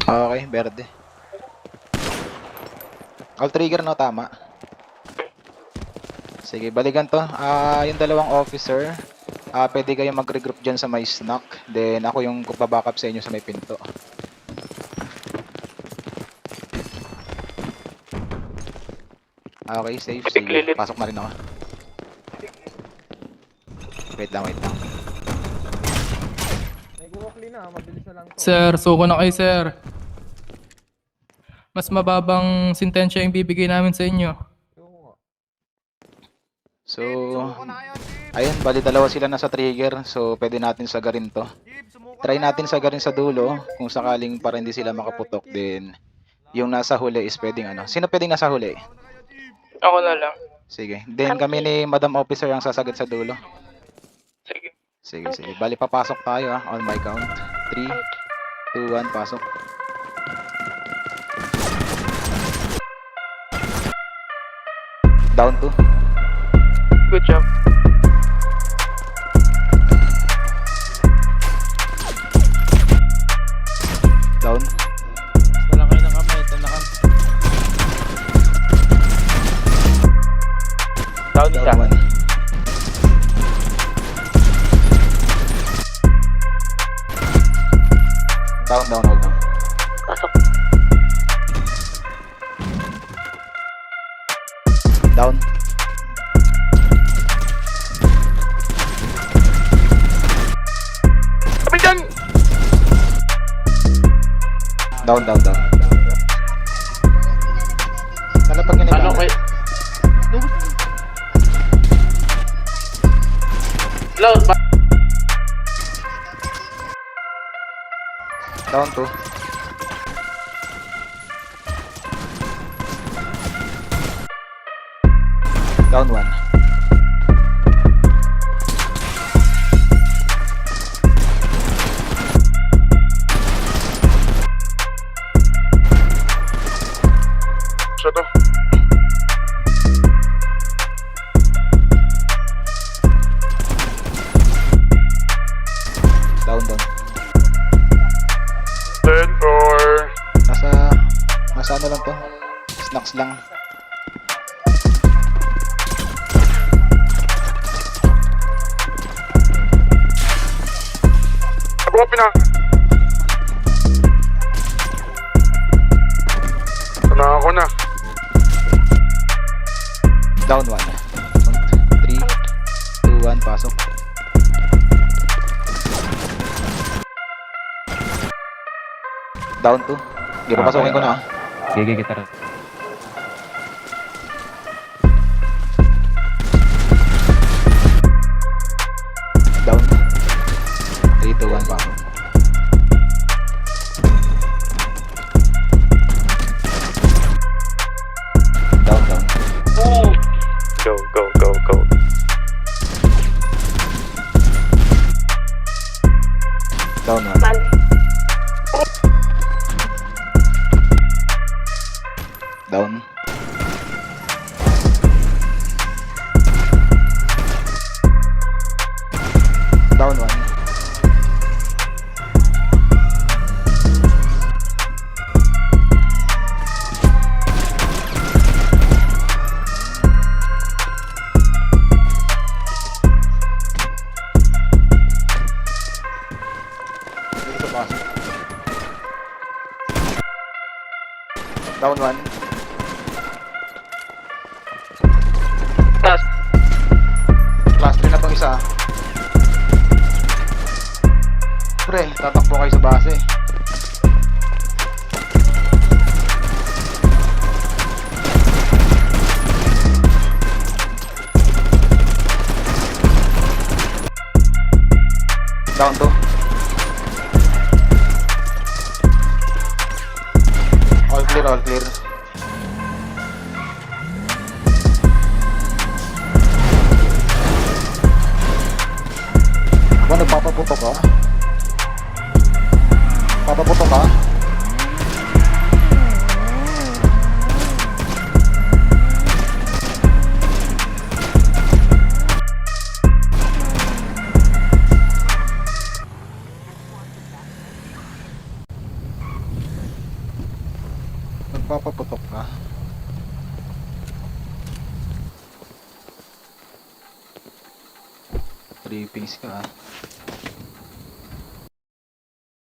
Okay, berde. All trigger no, tama. Sige, balikan to. Yung dalawang officer, pwede kayo mag-regroup dyan sa may snack. Then ako yung babackup sa inyo sa may pinto. Okay, safe. Sige, pasok na rin ako. Wait lang. Nag-walkly na, mabilis na lang to. Sir, suko na kayo, sir. Mas mababang sentensya yung bibigay namin sa inyo. So, ayun, bali dalawa sila nasa trigger. So, pwede natin sagarin to. Try natin sagarin sa dulo. Kung sakaling para hindi sila makaputok din. Yung nasa huli is pwedeng ano. Sino pwedeng nasa huli? Ako na lang. Sige. Then kami ni Madam Officer ang sasagot sa dulo. Sige. Sige. Bali, papasok tayo on my count. 3, 2, 1, pasok. Down 2. Good job. Down. Basta lang kayo ng kamay, ito na kami. Down isa. Down 1. Down, hold on. Pasok. Down. Sabi dyan! Down. Nalapag yun Ano kayo? Loud ba? Down 2. Down 1. Siya to. Down. Center. Nasa ano lang to? Snacks lang. Copy na. Sana ako na. Down 1. 3, 2, 1, pasok. Down 2. Sige, papasukin ko na. Sige, kita rin. Down. 3, 2, 1, pasok. Down. Go. Down 1. Down. Down 1. Dito pasok. Down 1. Class 3 na tong isa. Pre, tatakbo kayo sa base. Down 2. All clear. Ako nagpapaputok ka? Papaputok ka? Papaputok ka. Trippings ka ah.